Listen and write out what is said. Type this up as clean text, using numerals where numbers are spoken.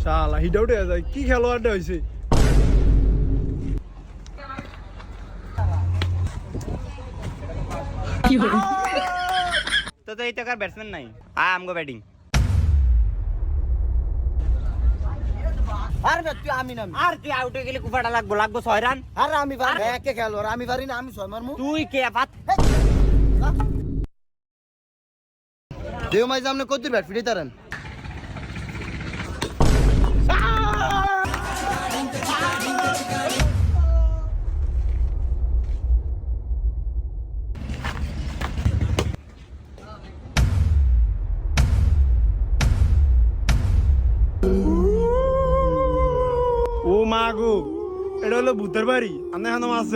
শালা হিটা উঠে যায় কি খেলোয়াড়টা হয়েছে তো এই টাকার ব্যাটসম্যান নাই আমগো ব্যাটিং আর তুই আমি নাম আর তুই আউটে গেলে কুফাটা লাগবো 6 রান আর আমি পারি একে খেলো আমি পারি না আমি ছয় মারমু তুই কে পাত দেও মাই সামনে কত ব্যাট ফিরে তারেন ও মা গো এটা হলো ভূতের বাড়ি আমি এখন